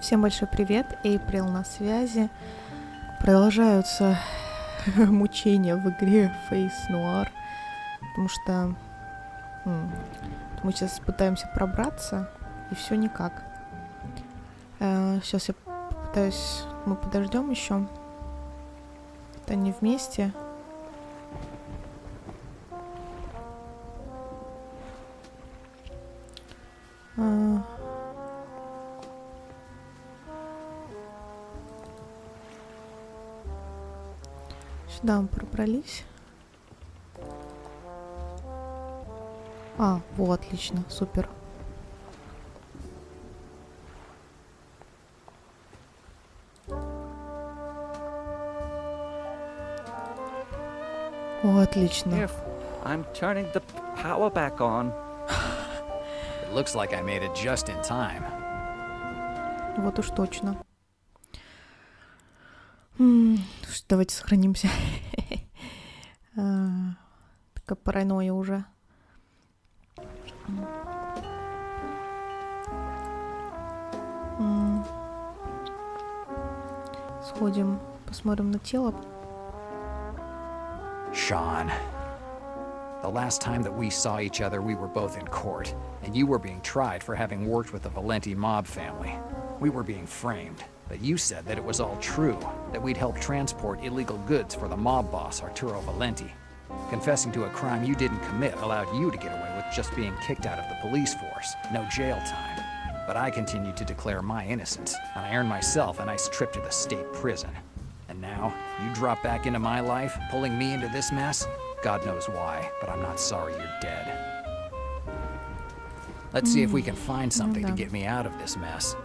Всем большой привет, Эйприл на связи. Продолжаются мучения в игре Face Noir, потому что мы сейчас пытаемся пробраться, и все никак. Сейчас я попытаюсь, мы подождем еще. Это не вместе. Сюда мы пробрались. Вот, отлично, супер. О, отлично. If I'm turning the power back on. It looks like I made it just in time. Вот уж точно. Давайте сохранимся. Такая паранойя уже. Сходим, посмотрим на тело. Sean, the last time that we saw each other, we were both in court, and you were being tried for having worked with the Valenti mob family. We were being framed, but you said that it was all true, that we'd helped transport illegal goods for the mob boss, Arturo Valenti. Confessing to a crime you didn't commit allowed you to get away with just being kicked out of the police force, no jail time. But I continued to declare my innocence, and I earned myself a nice trip to the state prison. And now, you drop back into my life, pulling me into this mess? God knows why, but I'm not sorry you're dead. Let's see if we can find something to get me out of this mess.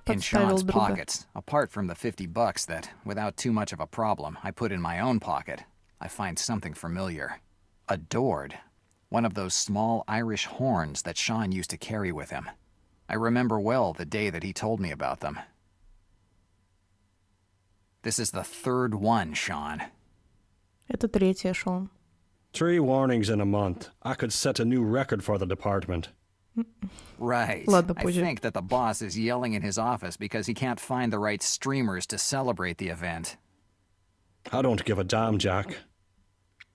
In Sean's pockets, apart from the $50 that, without too much of a problem, I put in my own pocket, I find something familiar. A Dord. One of those small Irish horns that Sean used to carry with him. I remember well the day that he told me about them. This is the third one, Sean. Это третья, Шон. 3 warnings in a month. I could set a new record for the department. Right. Ладно, I позже. think that the boss is yelling in his office because he can't find the right streamers to celebrate the event. I don't give a damn, Jack.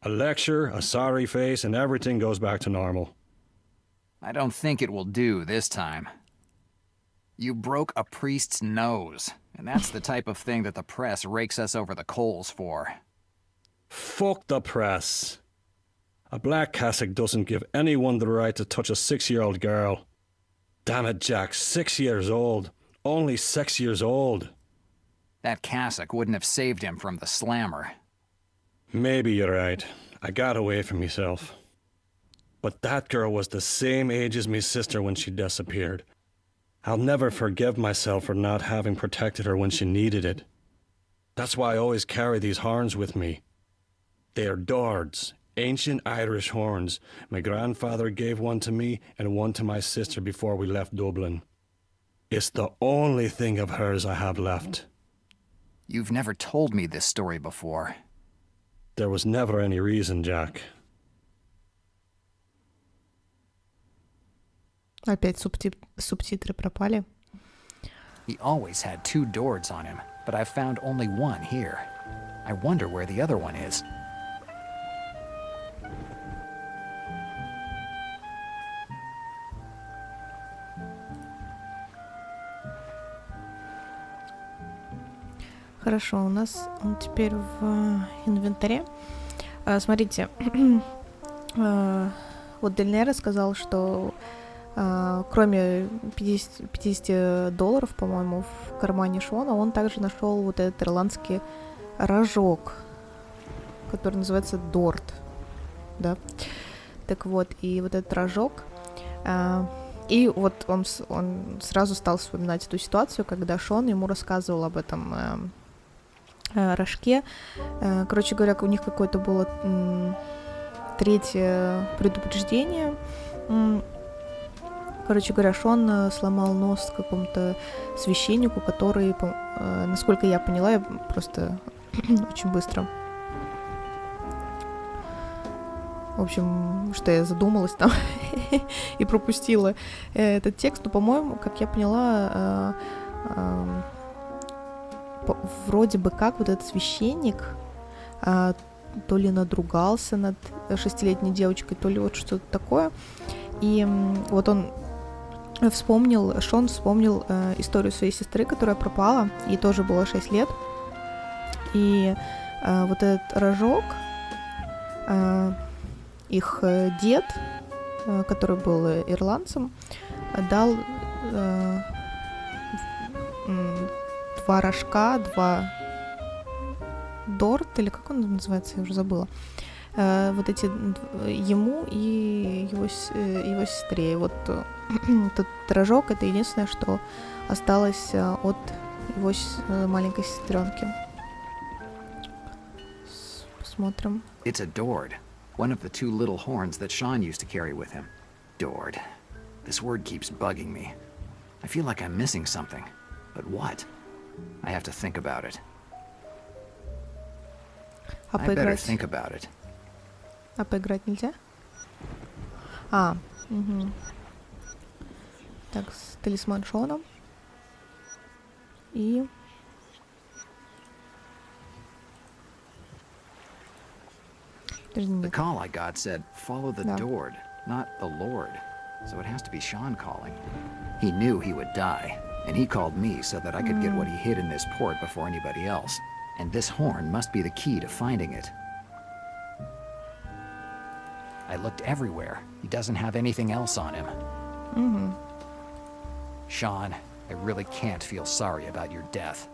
A lecture, a sorry face, and everything goes back to normal. I don't think it will do this time. You broke a priest's nose, and that's the type of thing that the press rakes us over the coals for. Fuck the press. A black cassock doesn't give anyone the right to touch a 6-year-old girl. Damn it, Jack, 6 years old. Only 6 years old. That cassock wouldn't have saved him from the slammer. Maybe you're right. I got away from myself. But that girl was the same age as my sister when she disappeared. I'll never forgive myself for not having protected her when she needed it. That's why I always carry these horns with me. They are Dords, ancient Irish horns. My grandfather gave one to me and one to my sister before we left Dublin. It's the only thing of hers I have left. You've never told me this story before. There was never any reason, Jack. Опять субтитры пропали. He always had 2 Dords on him, but I've found only one here. I wonder where the other one is. Хорошо, у нас он теперь в инвентаре. Смотрите, вот Дель Неро сказал, что кроме $50, по-моему, в кармане Шона, он также нашел вот этот ирландский рожок, который называется Дорд, да. Так вот, и вот этот рожок, и вот он сразу стал вспоминать эту ситуацию, когда Шон ему рассказывал об этом рожке. Короче говоря, у них какое-то было третье предупреждение. Короче говоря, Шон сломал нос какому-то священнику, который, насколько я поняла, я просто очень быстро в общем, что я задумалась там и пропустила этот текст. Но, по-моему, как я поняла, вроде бы как вот этот священник то ли надругался над 6-летней девочкой, то ли вот что-то такое. И вот он Шон вспомнил историю своей сестры, которая пропала, ей тоже было 6 лет. И вот этот рожок, их дед, который был ирландцем, дал 2 рожка, 2 Дорд, или как он называется, я уже забыла. Вот эти ему и его сестре. И вот этот рожок — это единственное, что осталось от его маленькой сестренки. Посмотрим. It's a Dord, one of the 2 little horns that Sean used to carry with him. Dord. This word keeps bugging me. I feel like I'm missing something. But what? I have to think about it. А I better поиграть? think about it. А поиграть нельзя? Угу. Так, с талисман Шона. И... The call I got said, follow the Да. Dord, not the Lord. So it has to be Sean calling. He knew he would die, and he called me so that I could get what he hid in this port before anybody else. And this horn must be the key to finding it. I looked everywhere. He doesn't have anything else on him. Угу. Sean, I really can't feel sorry about your death.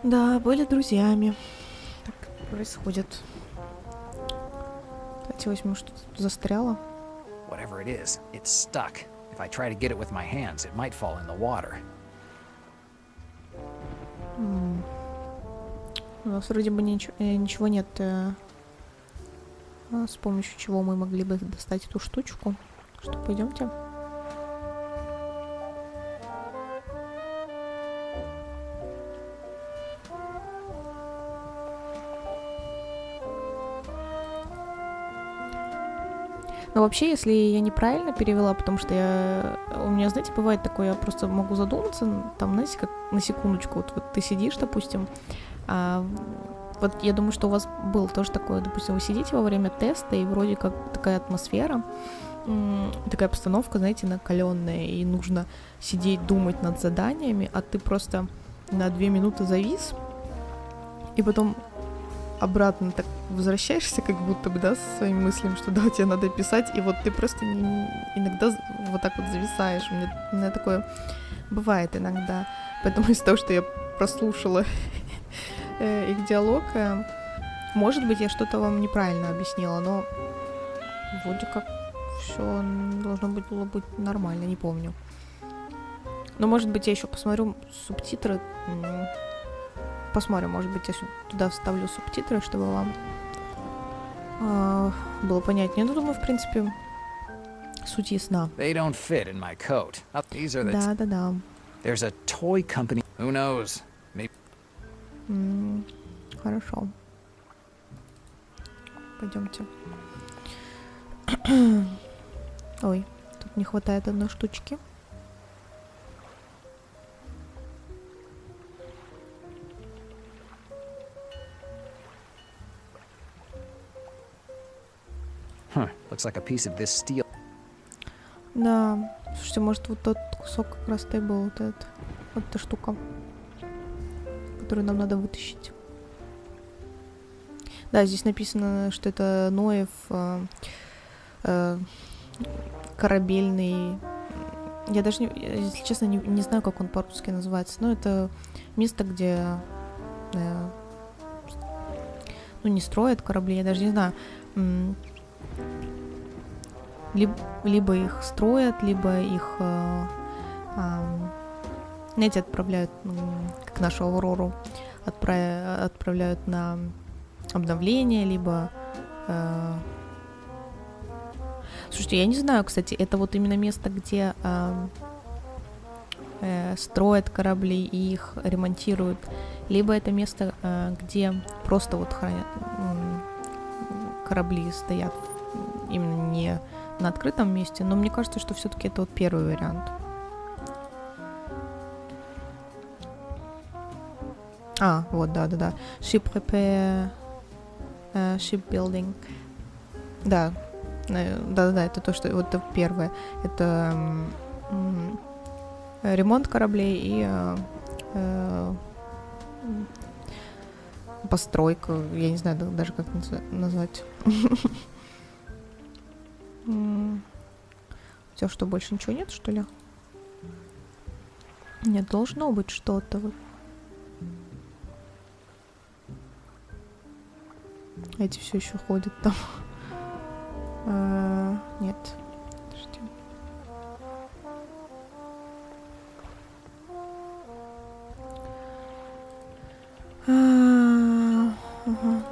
Да, были друзьями. Так происходит. Давайте возьму, что-то застряло. Whatever it is, it's stuck. If I try to get it with my hands, it might fall in the water. У нас вроде бы ничего нет, с помощью чего мы могли бы достать эту штучку. Что, пойдемте? Но вообще, если я неправильно перевела, потому что у меня, знаете, бывает такое, я просто могу задуматься, там, знаете, как на секундочку, вот ты сидишь, допустим, вот я думаю, что у вас было тоже такое, допустим, вы сидите во время теста, и вроде как такая атмосфера, такая обстановка, знаете, накаленная, и нужно сидеть, думать над заданиями, а ты просто на 2 минуты завис, и потом обратно так возвращаешься, как будто бы, да, со своими мыслями, что да, тебе надо писать, и вот ты просто иногда вот так вот зависаешь. У меня такое бывает иногда. Поэтому из-за того, что я прослушала их диалог, может быть, я что-то вам неправильно объяснила, но вроде как все должно было быть нормально, не помню. Но, может быть, я еще посмотрю субтитры. Посмотрим, может быть, я туда вставлю субтитры, чтобы вам было понятнее. Ну, думаю, в принципе, суть ясна. They don't fit in my coat. These are the Да. There's a toy company. Who knows? Maybe. Хорошо. Пойдемте. Ой, тут не хватает одной штучки. Looks like a piece of this steel. Да, слушайте, может, вот тот кусок как раз-то и был, вот эта штука, которую нам надо вытащить. Да, здесь написано, что это Ноев корабельный... Я даже, если честно, не знаю, как он по-русски называется, но это место, где не строят корабли, я даже не знаю. Либо их строят, либо их, знаете, отправляют, как нашу Аврору, отправляют на обновление, либо... Слушайте, я не знаю, кстати, это вот именно место, где строят корабли и их ремонтируют, либо это место, где просто вот хранят корабли стоят именно не на открытом месте, но мне кажется, что все-таки это вот первый вариант. Вот, да. Ship repair, shipbuilding. Да, это то, что... Вот это первое. Это ремонт кораблей и постройка. Я не знаю даже, как назвать. Все, что больше ничего нет, что ли? Нет, должно быть что-то. Вот. Эти все еще ходят там. Нет. Подожди.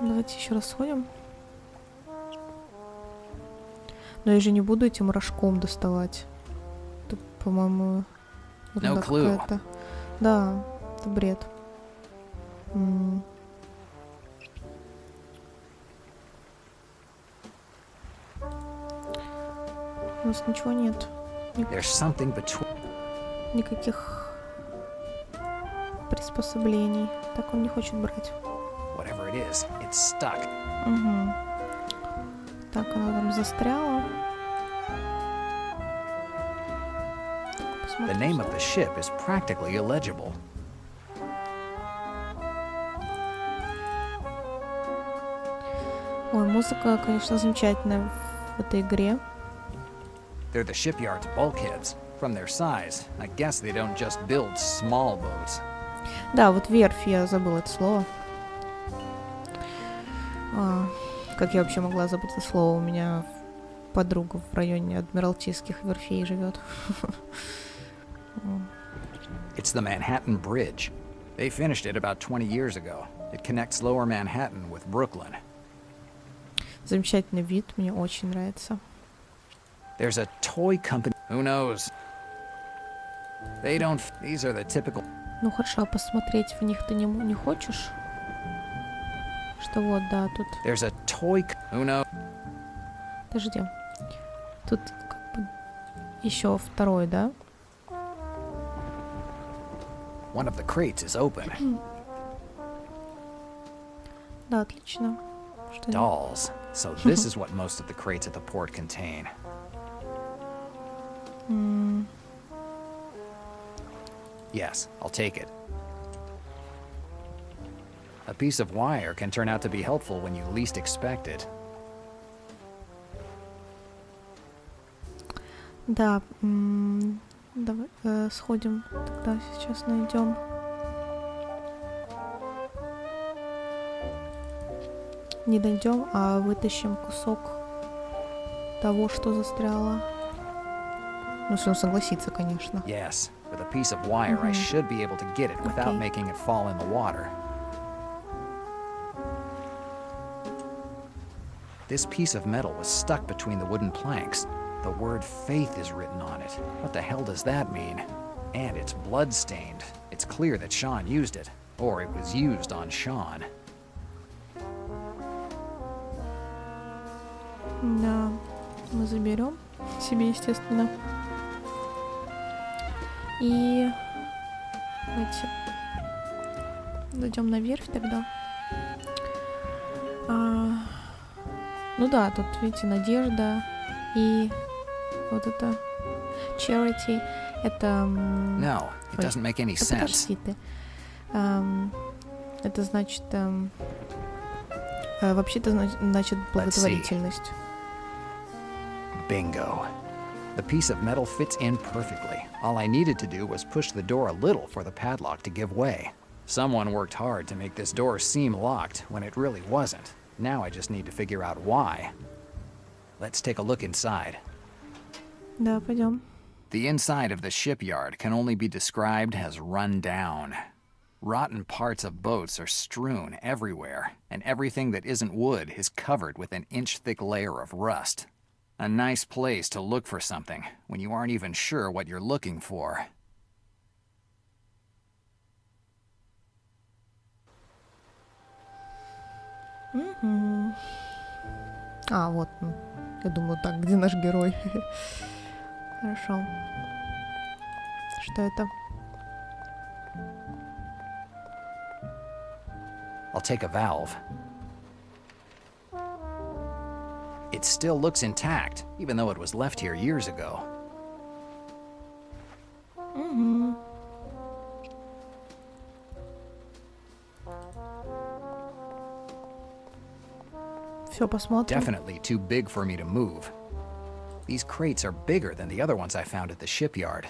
Давайте еще раз сходим. Но я же не буду этим рожком доставать. Это, по-моему, No clue. какая-то. Да, это бред. У нас ничего нет. There's something between. Никаких приспособлений. Так он не хочет брать. Whatever it is, it's stuck. Угу. Так, она там застряла. The name of the ship is practically illegible. Ой, музыка, конечно, замечательная в этой игре. They're the shipyard's bulkheads. From their size, I guess they don't just build small boats. Да, вот верфь, я забыла это слово. Как я вообще могла забыть это слово? У меня подруга в районе Адмиралтейских верфей живет. It's the Manhattan Bridge. They finished it about 20 years ago. It connects lower Manhattan with Brooklyn. Замечательный вид, мне очень нравится. There's a toy company. Who knows? They don't. These are the typical. Ну хорошо, а посмотреть в них ты не хочешь? Что вот, да, тут... There's a toy. Who knows? Подожди. Тут как бы еще второй, да? One of the crates is open. Да, отлично. Что Dolls. So this is what most of the crates at the port contain. Yes, I'll take it. A piece of wire can turn out to be helpful when you least expect it. Да, давай сходим, тогда сейчас найдем. Не найдем, а вытащим кусок того, что застряло. Ну, если он согласится, конечно. Yes, with a piece of wire, I should be able to get it without Okay. making it fall in the water. This piece of metal was stuck between the wooden planks. The word faith is written on it. What the hell does that mean? And it's blood-stained. It's clear that Sean used it, or it was used on Sean. Да, мы заберем себе, естественно. И давайте дойдем на верфь тогда. Ну да, тут, видите, надежда и вот это charity. Это... No, it doesn't make any sense. Подожди ты. Это значит... вообще-то значит благотворительность. Bingo. The piece of metal fits in perfectly. All I needed to do was push the door a little for the padlock to give way. Someone worked hard to make this door seem locked when it really wasn't. Now I just need to figure out why. Let's take a look inside. Да, пойдем. The inside of the shipyard can only be described as run down. Rotten parts of boats are strewn everywhere, and everything that isn't wood is covered with an inch-thick layer of rust. A nice place to look for something when you aren't even sure what you're looking for. А, вот. Я думаю, так, где наш герой? Хорошо. Что это? I'll take a valve. It still looks intact, even though it was left here years ago. Все, посмотрим. Definitely too big for me to move. These crates are bigger than the other ones I found at the shipyard.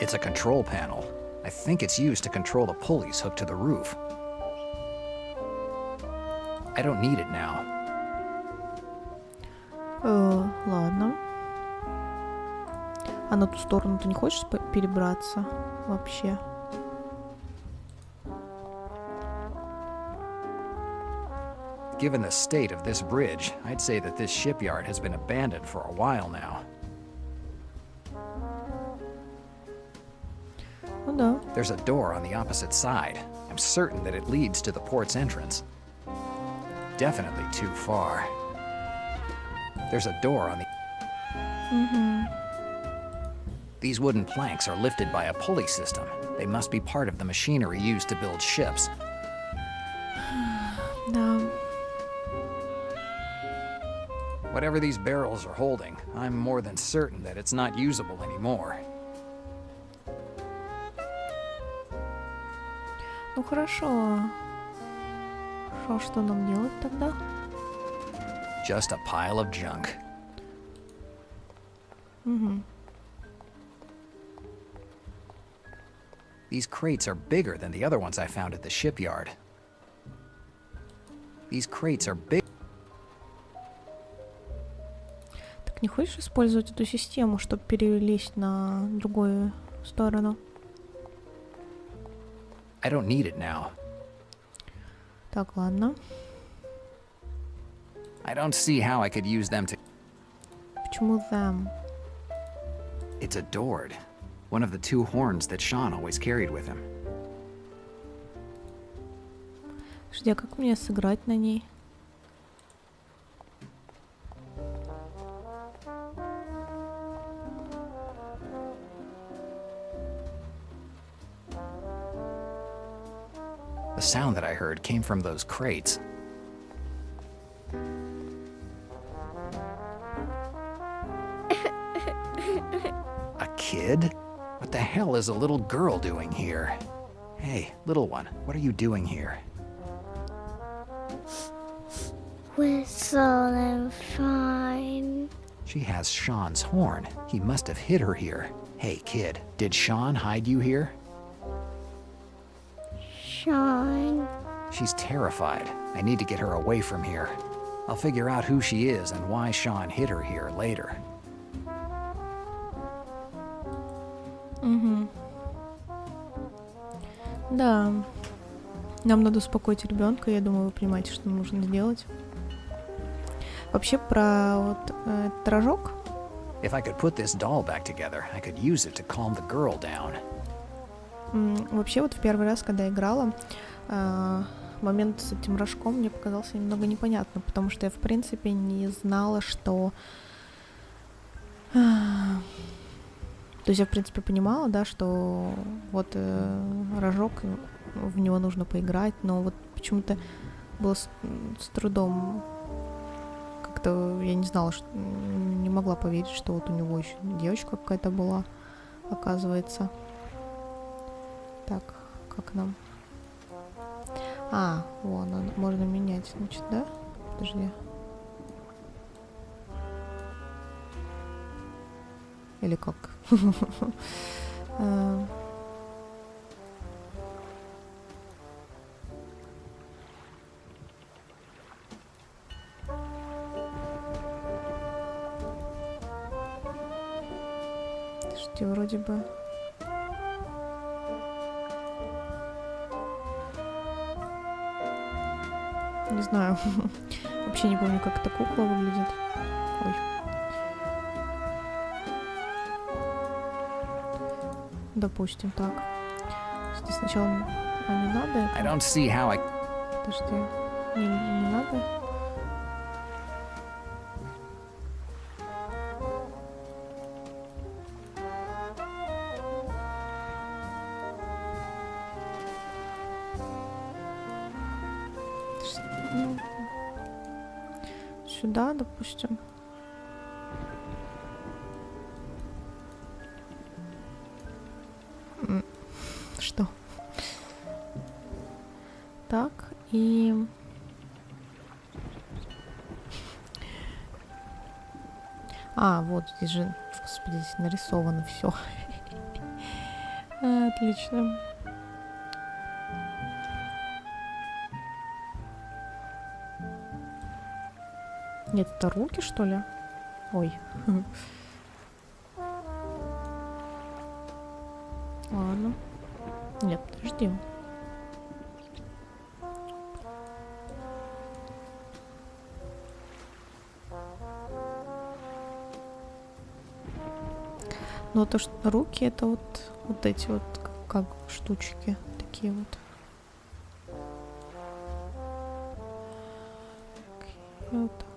It's a control panel. I think it's used to control the pulleys hooked to the roof. I don't need it now. Ладно. А на ту сторону ты не хочешь перебраться вообще? Given the state of this bridge, I'd say that this shipyard has been abandoned for a while now. Ну да. There's a door on the opposite side. I'm certain that it leads to the port's entrance. Definitely too far. There's a door on the... These wooden planks are lifted by a pulley system. They must be part of the machinery used to build ships. Да. Whatever these barrels are holding, I'm more than certain that it's not usable anymore. Ну хорошо. Что нам делать тогда? Just a pile of junk. These crates are bigger than the other ones I found at the shipyard. These crates are big. Так не хочешь использовать эту систему, чтобы перелезть на другую сторону? I don't need it now. Так, ладно. I don't see how I could use them to... Почему them? It's a Dord. One of the two horns that Sean always carried with him. Подожди, а как мне сыграть на ней? The sound that I heard came from those crates. A kid? What the hell is a little girl doing here? Hey, little one, what are you doing here? Whistle and fine. She has Sean's horn. He must have hid her here. Hey, kid, did Sean hide you here? Shine. She's terrified. I need to get her away from here. I'll figure out who she is and why Sean hid her here later. Да. Нам надо успокоить ребенка. Я думаю, вы понимаете, что нужно сделать. Вообще про вот этот рожок. If I could put this doll back together, I could use it to calm the girl down. Вообще вот в первый раз, когда я играла, момент с этим рожком мне показался немного непонятным, потому что я в принципе не знала, что... То есть я в принципе понимала, да, что вот рожок, в него нужно поиграть, но вот почему-то было с трудом, как-то я не знала, что, не могла поверить, что вот у него еще девочка какая-то была, оказывается. Так, как нам? А, вон, можно менять, значит, да? Подожди. Или как? Подожди, вроде бы... Не знаю. Вообще не помню, как эта кукла выглядит. Ой. Допустим, так. Здесь сначала... А, не надо I это? don't see how I... Подожди. Не надо? Ну, сюда, допустим. Что? Так, и... А, вот здесь же, господи, здесь нарисовано все. Отлично. Нет, это руки, что ли? Ой. Ладно. Нет, подожди. Но то, что руки, это вот эти вот как штучки такие вот. И вот так.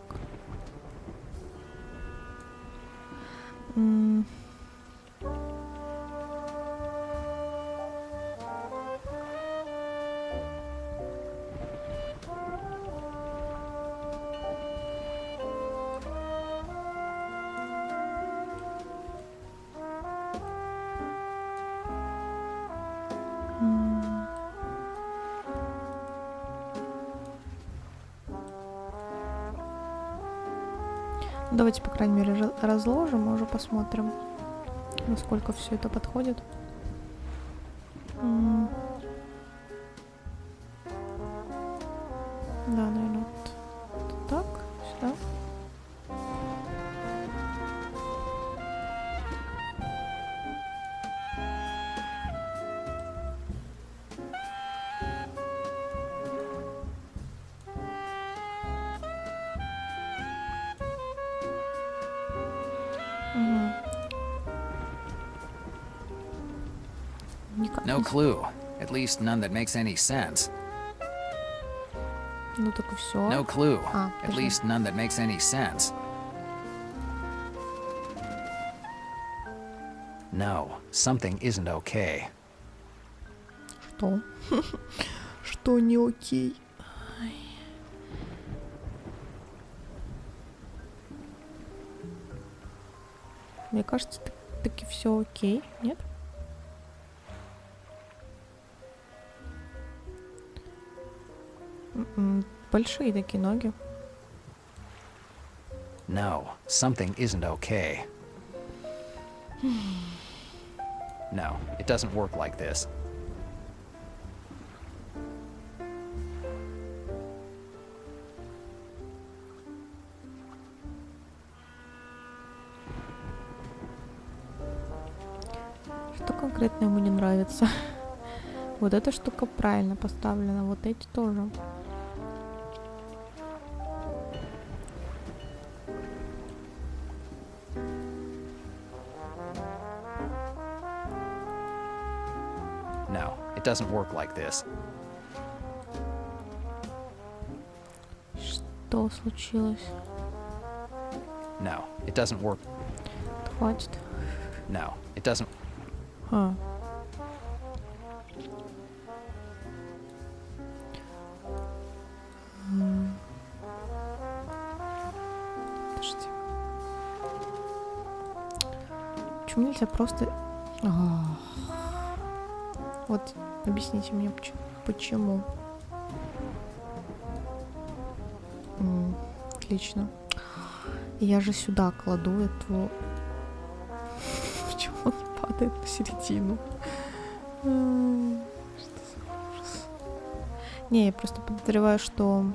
Давайте, по крайней мере, разложим, и уже посмотрим, насколько все это подходит. Да, наверное, вот так, сюда. No clue. At least none that makes any sense. Ну так и все. No clue. А, At подожди. least none that makes any sense. No, something isn't okay. Что? Что не окей? Ай. Мне кажется, таки все окей, нет? Большие такие ноги. No, something isn't okay. No, it doesn't work like this. Что конкретно ему не нравится? Вот эта штука правильно поставлена, вот эти тоже. No, it doesn't work like this. Что случилось? No, it doesn't work. Хватит. No, it doesn't. А. Подожди. Почему нельзя просто... Вот, объясните мне, почему. Отлично. Я же сюда кладу эту... Почему он не падает посередину? Что за ужас? Не, я просто подозреваю, что...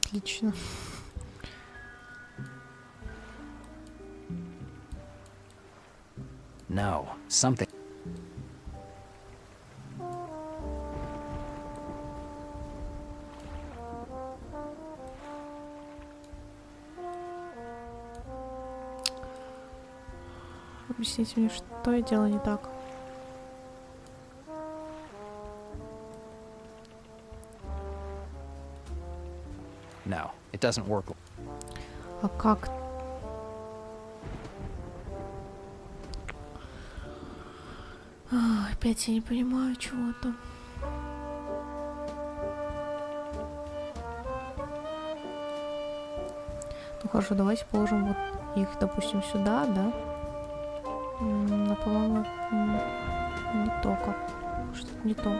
Отлично. No, something. Объясните мне, что я делаю не так. No, it doesn't work. А как? Опять я не понимаю чего-то. Ну хорошо, давайте положим вот их, допустим, сюда, да? Но, по-моему, не то как. Что-то не то.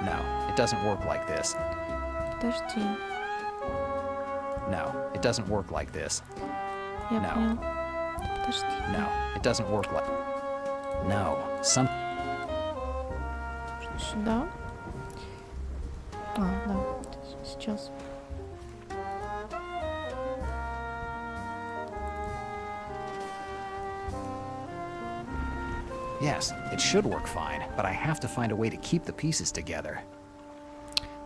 No, it doesn't work like this. Подожди. No, it doesn't work like this. Я No. понял. Подожди. No, it doesn't work like... No, some... Сюда. Да. Сейчас. Yes, it should work fine, but I have to find a way to keep the pieces together.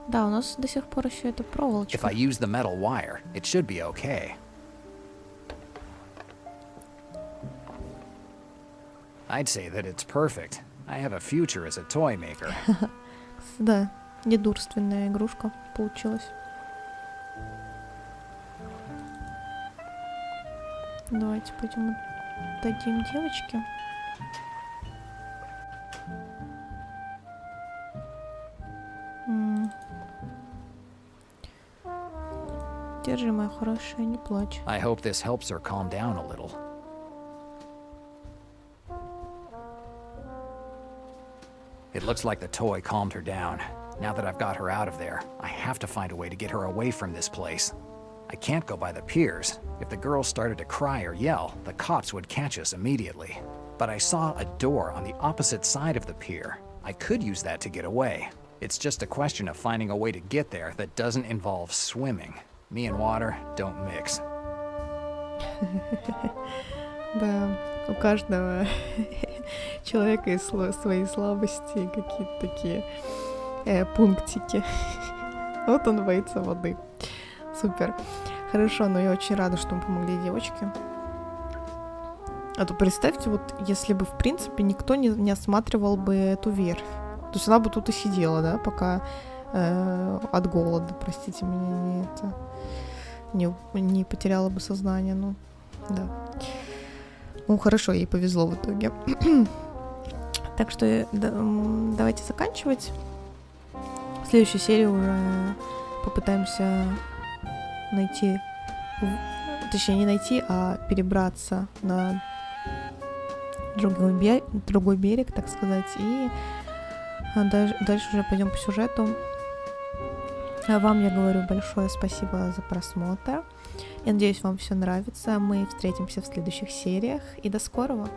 Да, у нас до сих пор еще это If проволочка. I use the metal wire, it should be okay. I'd say that it's perfect. I have a future as a toy maker. Да, недурственная игрушка получилась. Давайте пойдем дадим девочке. Держи, моя хорошая, не плачь. I hope this helps her calm down a little. It looks like the toy calmed her down. Now that I've got her out of there, I have to find a way to get her away from this place. I can't go by the piers. If the girls started to cry or yell, the cops would catch us immediately. But I saw a door on the opposite side of the pier. I could use that to get away. It's just a question of finding a way to get there that doesn't involve swimming. Me and water don't mix. Да, у каждого человека есть свои слабости, какие-то такие пунктики. Вот он боится воды. Супер. Хорошо, но я очень рада, что мы помогли девочке. А то представьте, вот если бы, в принципе, никто не осматривал бы эту верфь. То есть она бы тут и сидела, да, пока от голода, простите меня, не потеряла бы сознание, ну, да. Ну, хорошо, ей повезло в итоге. Так что давайте заканчивать. В следующей серии уже попытаемся найти, точнее не найти, а перебраться на другой берег, так сказать, и дальше уже пойдем по сюжету. А вам я говорю большое спасибо за просмотр. Я надеюсь, вам все нравится. Мы встретимся в следующих сериях. И до скорого!